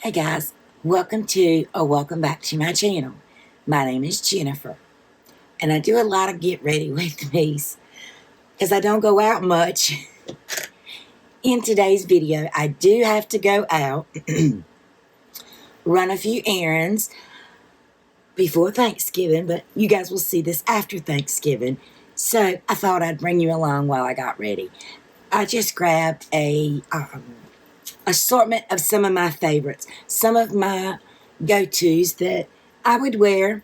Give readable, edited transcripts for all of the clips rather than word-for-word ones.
Hey guys, welcome back to my channel. My name is Jennifer, and I do a lot of get ready with me's because I don't go out much. In today's video, I do have to go out, run a few errands before Thanksgiving, but you guys will see this after Thanksgiving. So I thought I'd bring you along while I got ready. I just grabbed a assortment of some of my favorites, some of my go-tos that I would wear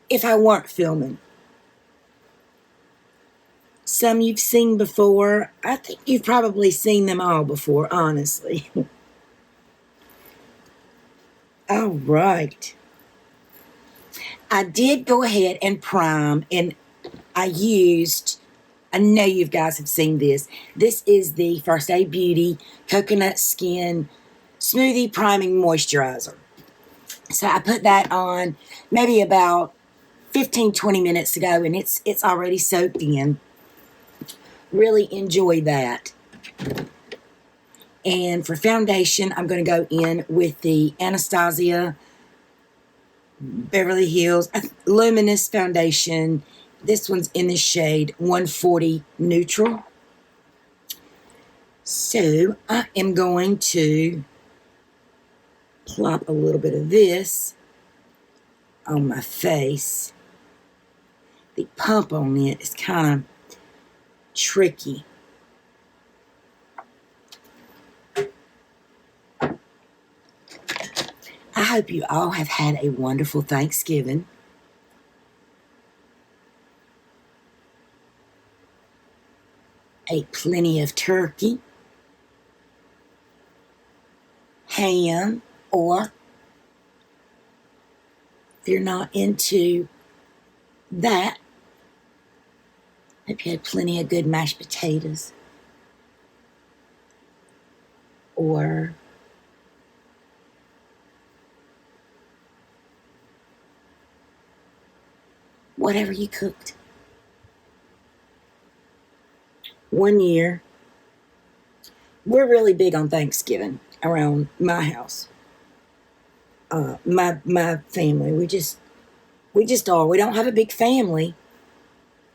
if I weren't filming. Some you've seen before. I think you've probably seen them all before, honestly. All right. I did go ahead and prime, and I know you guys have seen this. This is the First Aid Beauty Coconut Skin Smoothie Priming Moisturizer. So I put that on maybe about 15-20 minutes ago, and it's already soaked in. Really enjoy that. And for foundation, I'm going to go in with the Anastasia Beverly Hills Luminous Foundation. This one's in the shade 140 Neutral. So I am going to plop a little bit of this on my face. The pump on it is kind of tricky. I hope you all have had a wonderful Thanksgiving. Ate plenty of turkey, ham, or if you're not into that, hope you had plenty of good mashed potatoes. Or whatever you cooked. One year, we're really big on Thanksgiving around my house. My family, we just are. We don't have a big family.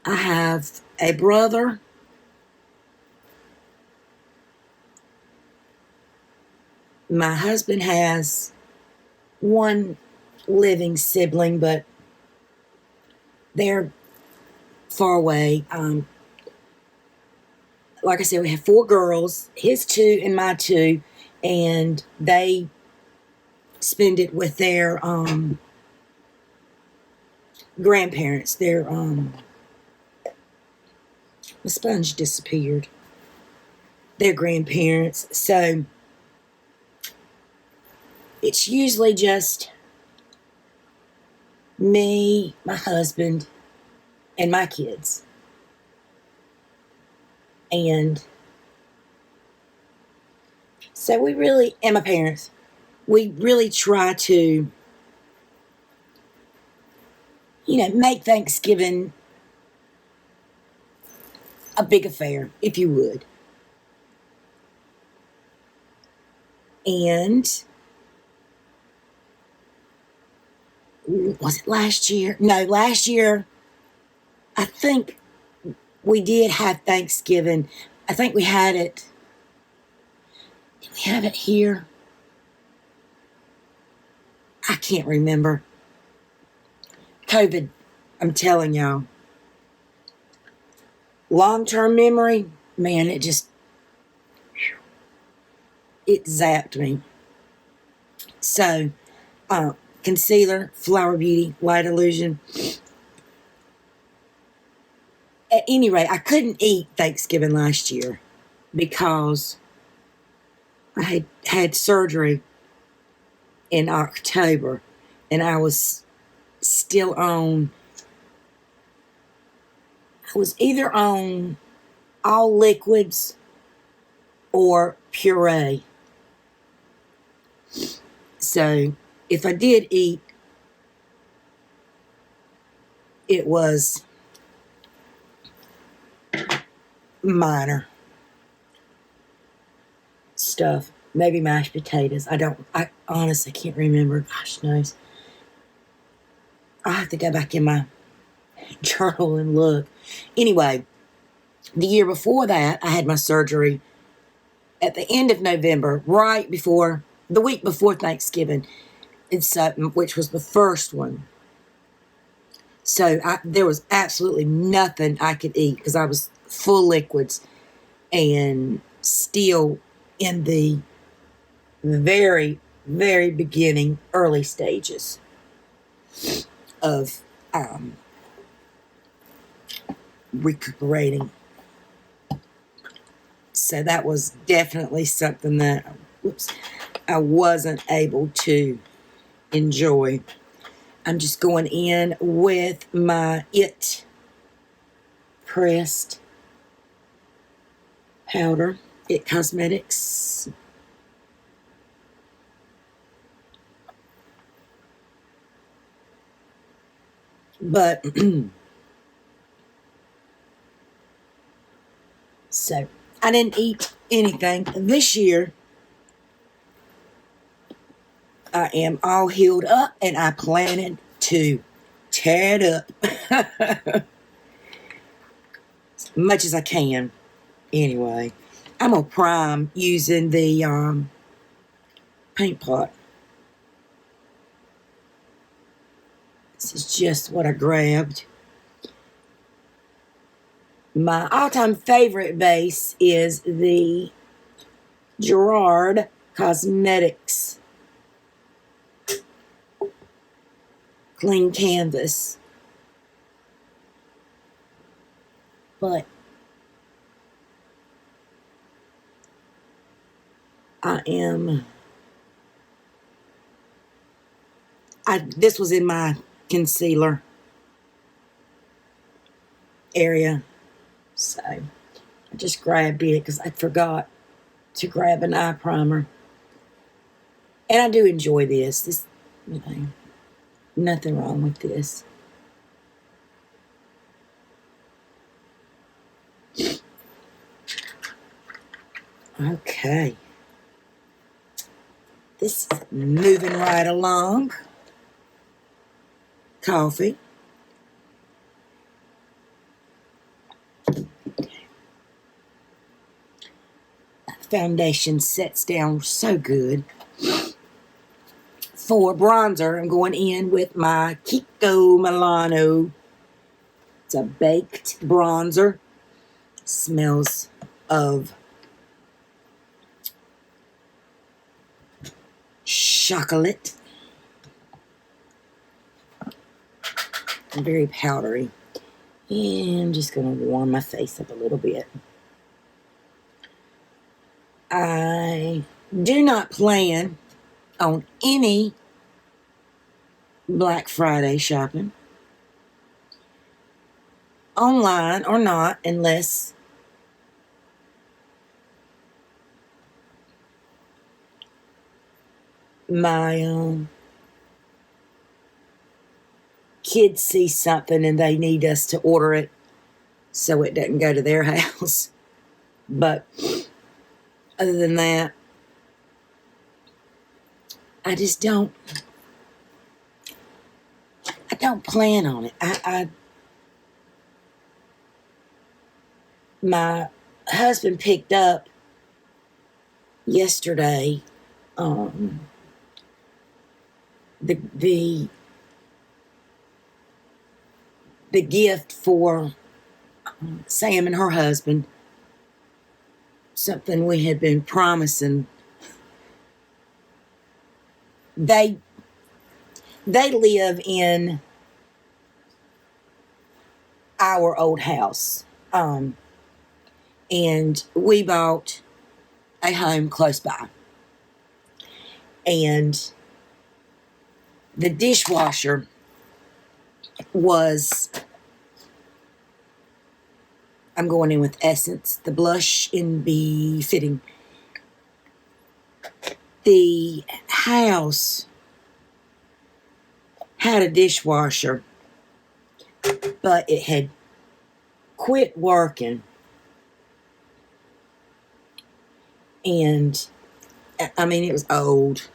I have a brother, my husband has one living sibling, but they're far away. Like I said, we have 4 girls, his 2 and my 2, and they spend it with their grandparents. Their the sponge disappeared. Their grandparents. So it's usually just me, my husband, and my kids. And so and my parents, we really try to, make Thanksgiving a big affair, if you would. And was it last year? No, last year, I think we did have Thanksgiving. I think we had it. Did we have it here? I can't remember. COVID, I'm telling y'all. Long-term memory, man, it zapped me. So, concealer, Flower Beauty, Light Illusion. At any rate, I couldn't eat Thanksgiving last year because I had surgery in October, and I was still on. I was either on all liquids or puree. So if I did eat, it was minor stuff. Maybe mashed potatoes. I honestly can't remember. Gosh knows. I'll have to go back in my journal and look. Anyway, the year before that, I had my surgery at the end of November, right before, the week before Thanksgiving in Sutton, which was the first one. So there was absolutely nothing I could eat because I was full liquids and still in the very, very beginning, early stages of recuperating. So that was definitely something that I wasn't able to enjoy. I'm just going in with my It pressed powder, It Cosmetics. But so I didn't eat anything this year. I am all healed up and I planted to tear it up as much as I can. Anyway, I'm going to prime using the paint pot. This is just what I grabbed. My all-time favorite base is the Gerard Cosmetics Clean Canvas. But this was in my concealer area. So I just grabbed it because I forgot to grab an eye primer. And I do enjoy this. Nothing wrong with this. Okay. This is moving right along. Coffee. Foundation sets down so good. For bronzer, I'm going in with my Kiko Milano. It's a baked bronzer. Smells of chocolate. And very powdery. And I'm just going to warm my face up a little bit. I do not plan on any Black Friday shopping, online or not, unless my kids see something and they need us to order it so it doesn't go to their house. But other than that, I don't plan on it. My husband picked up yesterday the gift for Sam and her husband, something we had been promising. They live in our old house, and we bought a home close by, and the dishwasher was, I'm going in with Essence, the blush in the fitting. The house had a dishwasher, but it had quit working. And I mean, it was old.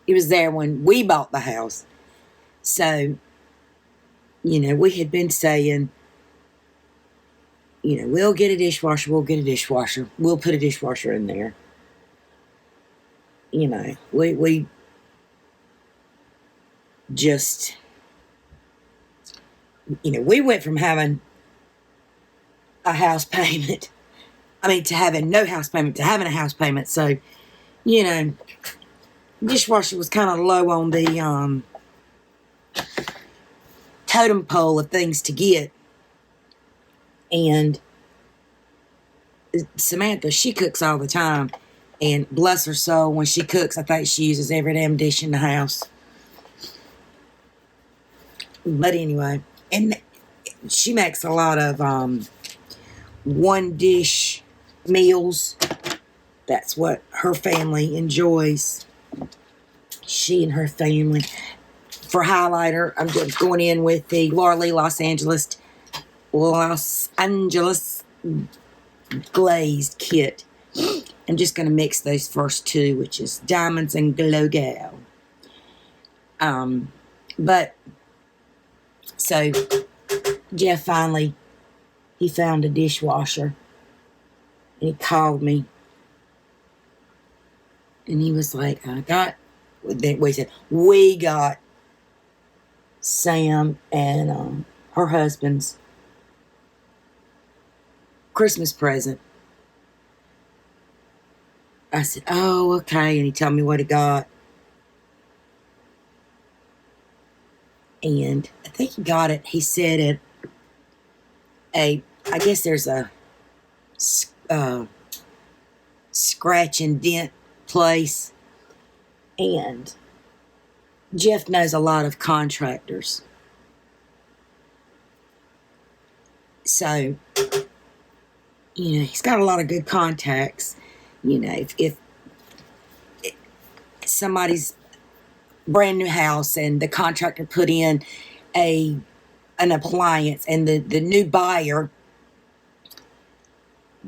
It was there when we bought the house. So, you know, we had been saying, you know, we'll get a dishwasher, we'll get a dishwasher, we'll put a dishwasher in there. You know, we just, you know, we went from having a house payment, to having no house payment to having a house payment. So, you know, dishwasher was kind of low on the totem pole of things to get. And Samantha, she cooks all the time. And bless her soul, when she cooks, I think she uses every damn dish in the house. But anyway, and she makes a lot of one dish meals. That's what her family enjoys. She and her family. For highlighter, I'm just going in with the Laura Lee Los Angeles glazed kit. I'm just going to mix those first two, which is Diamonds and Glow Gal. But, so, Jeff finally, he found a dishwasher. And he called me. And he was like, we got Sam and her husband's Christmas present. I said, oh, okay. And he told me what he got. And I think he got it. He said it. I guess there's a scratch and dent place. And Jeff knows a lot of contractors. So, you know, he's got a lot of good contacts. You know, if somebody's brand new house and the contractor put in an appliance and the new buyer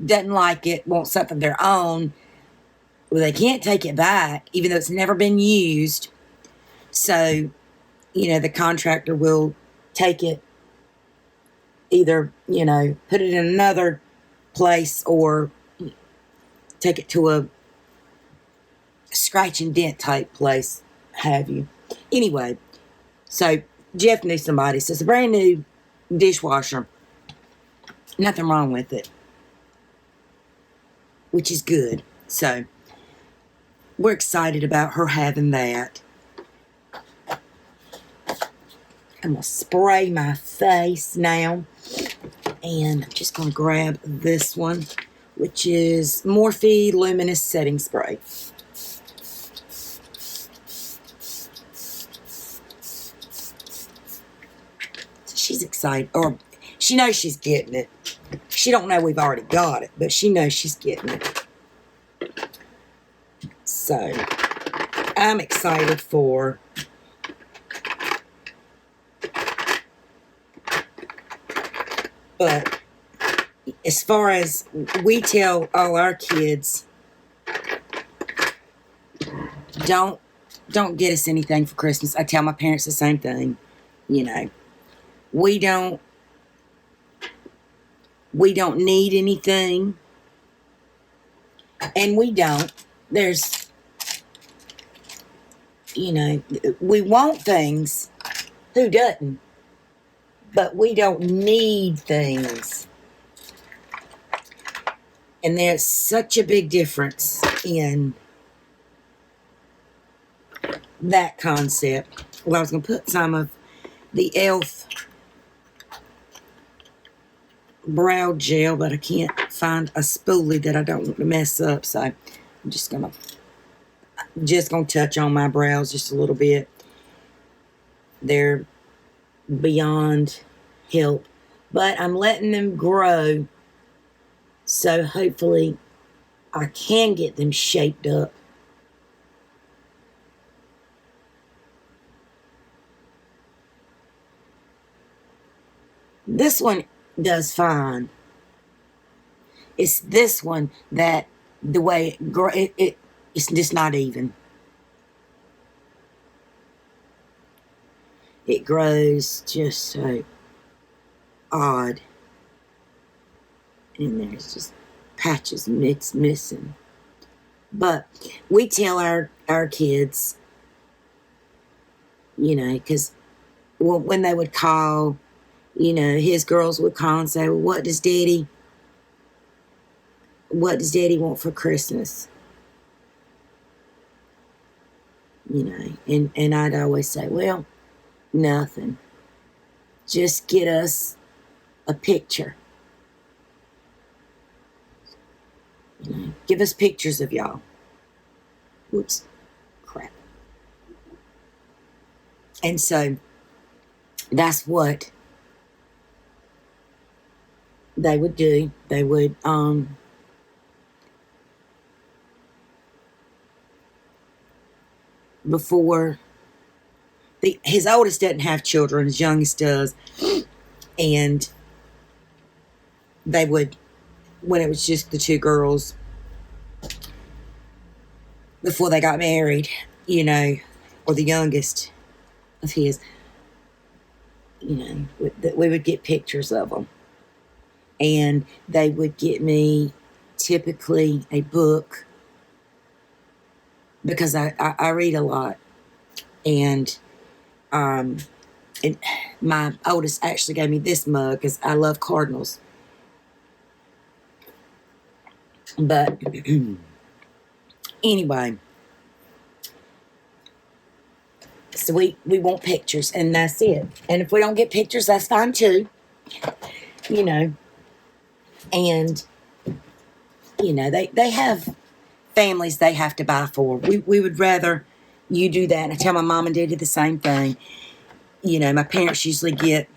doesn't like it, wants something of their own, well, they can't take it back, even though it's never been used. So, you know, the contractor will take it, either, you know, put it in another place or take it to a scratch and dent type place, have you. Anyway, so Jeff knew somebody. So it's a brand new dishwasher. Nothing wrong with it, which is good. So we're excited about her having that. I'm going to spray my face now. And I'm just going to grab this one, which is Morphe Luminous Setting Spray. So she's excited, or she knows she's getting it. She don't know we've already got it, but she knows she's getting it. So I'm excited for but as far as we tell all our kids, don't get us anything for Christmas. I tell my parents the same thing. You know, we don't need anything, and we don't. There's, you know, we want things. Who doesn't? But we don't need things. And there's such a big difference in that concept. Well, I was going to put some of the e.l.f. brow gel, but I can't find a spoolie that I don't want to mess up. So I'm just going to touch on my brows just a little bit. They're beyond help, but I'm letting them grow, so hopefully I can get them shaped up. This one does fine. It's this one that the way it It's just not even. It grows just so odd. And there's just patches and it's missing. But we tell our kids, you know, because when they would call, you know, his girls would call and say, well, what does Daddy want for Christmas? You know, and I'd always say, well, nothing. Just get us a picture. You know, give us pictures of y'all. Whoops, crap. And so that's what they would do. They would before his oldest doesn't have children, his youngest does, and they would, when it was just the two girls before they got married, you know, or the youngest of his, you know, we would get pictures of them, and they would get me typically a book, because I read a lot, and my oldest actually gave me this mug because I love cardinals. But anyway, so we want pictures, and that's it. And if we don't get pictures, that's fine too. You know, and you know they have families they have to buy for. We would rather you do that. And I tell my mom and daddy the same thing. You know, my parents usually get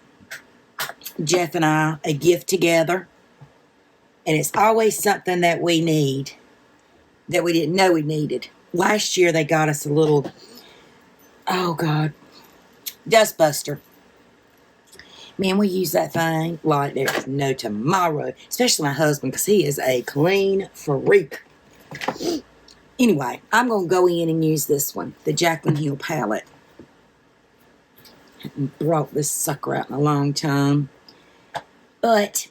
Jeff and I a gift together, and it's always something that we need that we didn't know we needed. Last year they got us a little, oh God, dustbuster. Man, we use that thing like there's no tomorrow, especially my husband, because he is a clean freak. Anyway, I'm going to go in and use this one, the Jaclyn Hill palette. I haven't brought this sucker out in a long time. But,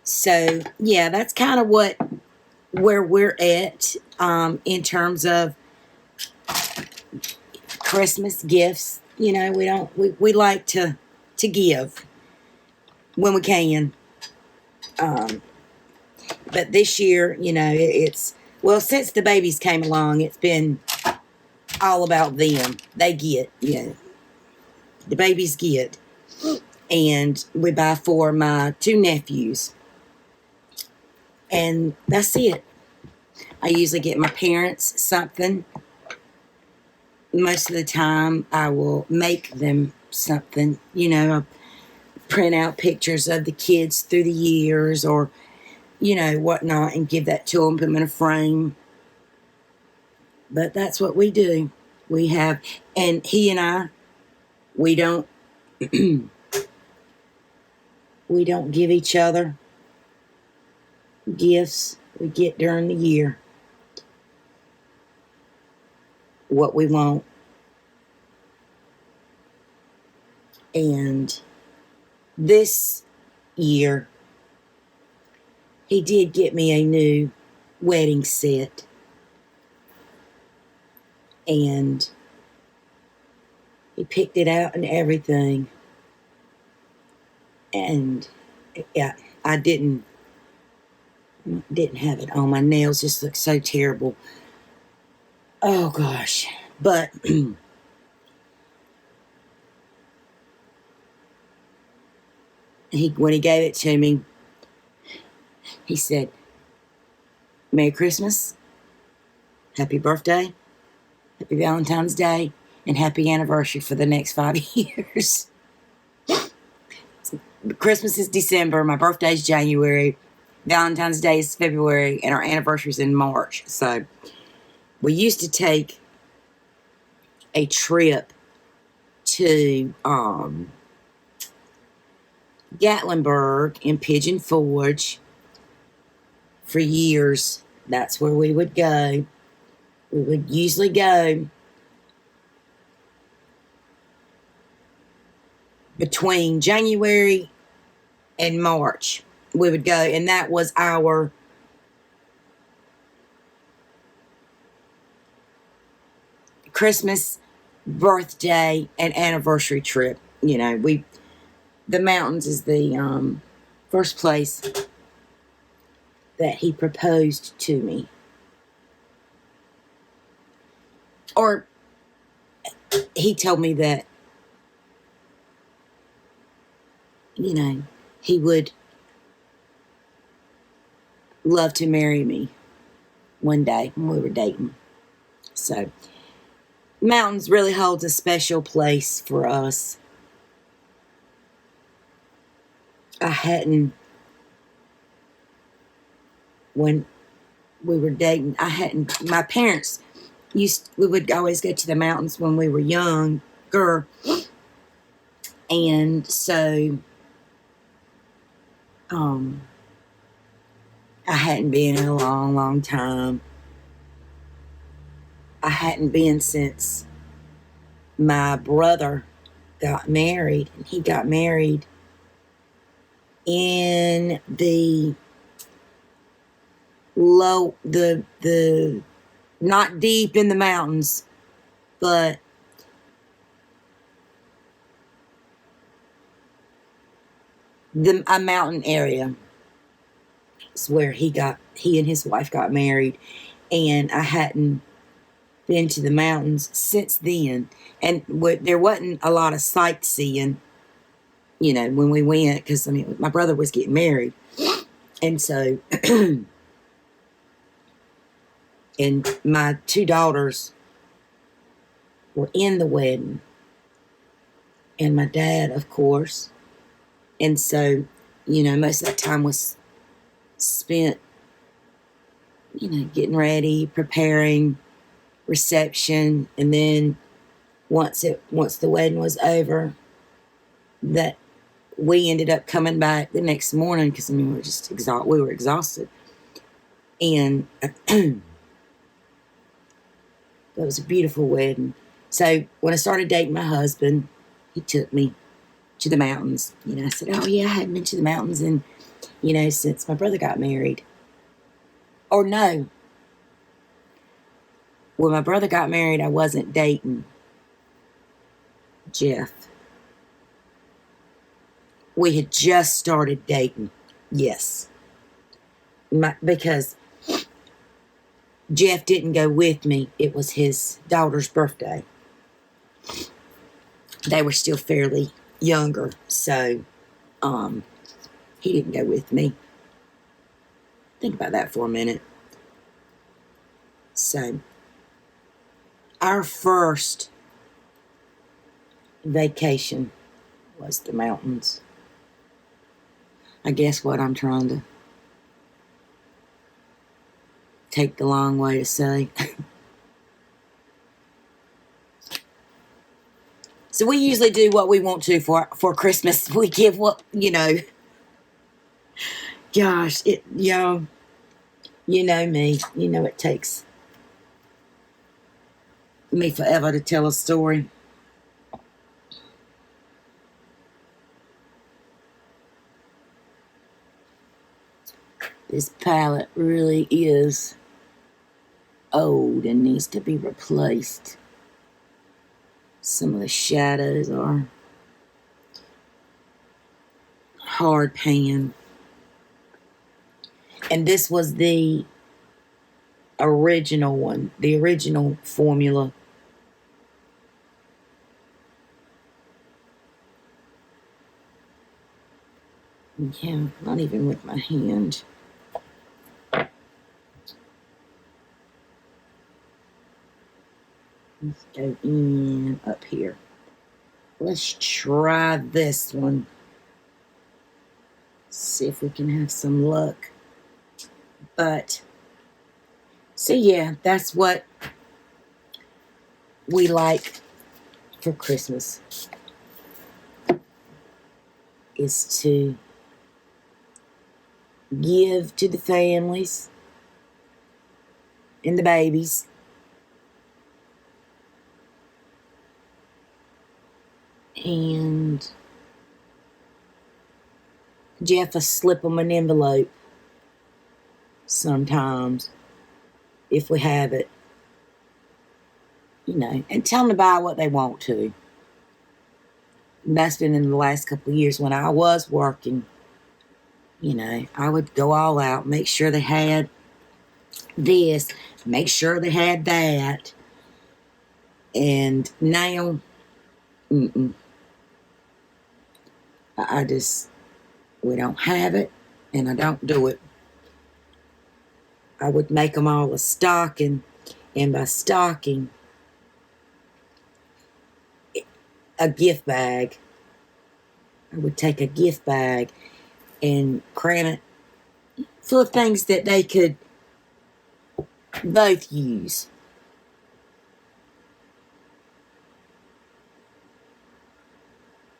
so, yeah, that's kind of where we're at in terms of Christmas gifts. You know, we like to give when we can. But this year, you know, it's, well, since the babies came along, it's been all about them. They get, you know, the babies get. And we buy for my two nephews. And that's it. I usually get my parents something. Most of the time, I will make them something. You know, I'll print out pictures of the kids through the years, or, you know, whatnot, and give that to them, put them in a frame. But that's what we do. We have, and he and I, we don't, we don't give each other gifts. We get during the year what we want. And this year, he did get me a new wedding set. And he picked it out and everything. And yeah, I didn't have it on. My nails just look so terrible. Oh gosh. But when he gave it to me, he said, Merry Christmas, Happy Birthday, Happy Valentine's Day, and Happy Anniversary for the next 5 years. Christmas is December, my birthday is January, Valentine's Day is February, and our anniversary is in March. So we used to take a trip to Gatlinburg and Pigeon Forge for years that's where we would go. We would usually go between January and March. We would go, and that was our Christmas, birthday, and anniversary trip. You know, the mountains is the first place that he proposed to me. Or he told me that, you know, he would love to marry me one day when we were dating. So, mountains really holds a special place for us. I hadn't, when we were dating, my parents we would always go to the mountains when we were younger. And so, I hadn't been in a long, long time. I hadn't been since my brother got married. And he got married in the not deep in the mountains, but a mountain area. It's where he and his wife got married, and I hadn't been to the mountains since then. And there wasn't a lot of sightseeing, you know, when we went, because, I mean, my brother was getting married. And so, and my two daughters were in the wedding, and my dad, of course. And so, you know, most of that time was spent, you know, getting ready, preparing, reception, and then once the wedding was over, that we ended up coming back the next morning because, I mean, we were just exhausted. And it was a beautiful wedding. So when I started dating my husband, he took me to the mountains. You know, I said, oh yeah, I hadn't been to the mountains in, you know, since my brother got married. Or no, when my brother got married, I wasn't dating Jeff. We had just started dating. Yes. Because Jeff didn't go with me. It was his daughter's birthday. They were still fairly younger, so he didn't go with me. Think about that for a minute. So, our first vacation was the mountains. I guess what I'm trying to take the long way to say. So we usually do what we want to for Christmas. We give what, you know. Gosh, y'all, you know me. You know it takes me forever to tell a story. This palette really is old and needs to be replaced. Some of the shadows are hard pan. And this was the original one, the original formula. Yeah, not even with my hand. Let's go in up here. Let's try this one. See if we can have some luck. But, so yeah, that's what we like for Christmas. Is to give to the families and the babies. And Jeff will slip them an envelope sometimes, if we have it. You know, and tell them to buy what they want to. And that's been in the last couple of years when I was working. You know, I would go all out, make sure they had this, make sure they had that. And now, I just, we don't have it, and I don't do it. I would make them all a stocking, and by stocking, a gift bag. I would take a gift bag and cram it full of things that they could both use.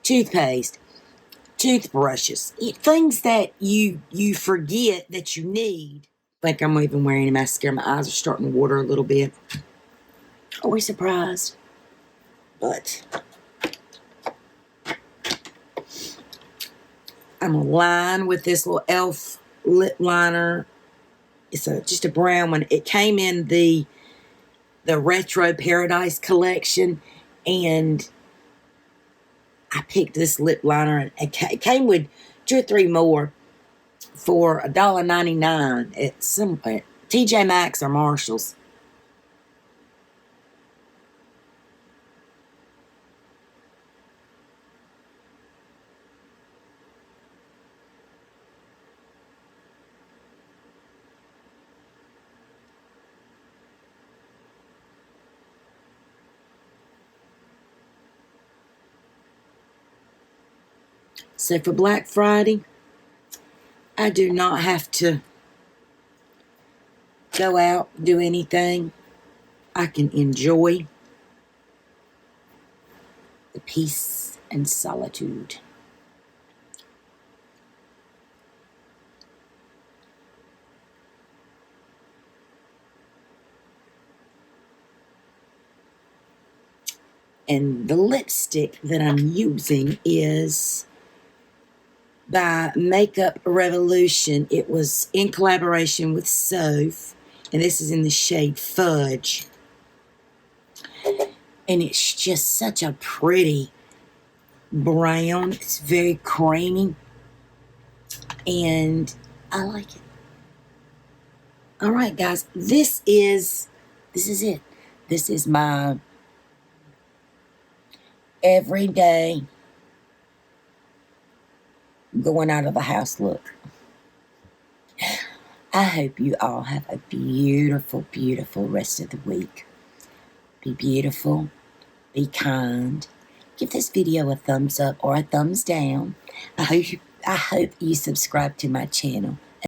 Toothpaste, toothbrushes, things that you forget that you need. I think I'm even wearing a mascara. My eyes are starting to water a little bit. Always surprised. But I'm going to line with this little e.l.f. lip liner. It's just a brown one. It came in the Retro Paradise collection, and I picked this lip liner. It came with 2 or 3 more for $1.99 at some TJ Maxx or Marshall's. So for Black Friday, I do not have to go out, do anything. I can enjoy the peace and solitude. And the lipstick that I'm using is by Makeup Revolution. It was in collaboration with Soph, and this is in the shade Fudge. And it's just such a pretty brown. It's very creamy, and I like it. All right, guys, this is it. This is my everyday going out of the house look. I hope you all have a beautiful, beautiful rest of the week. Be beautiful. Be kind. Give this video a thumbs up or a thumbs down. I hope you subscribe to my channel.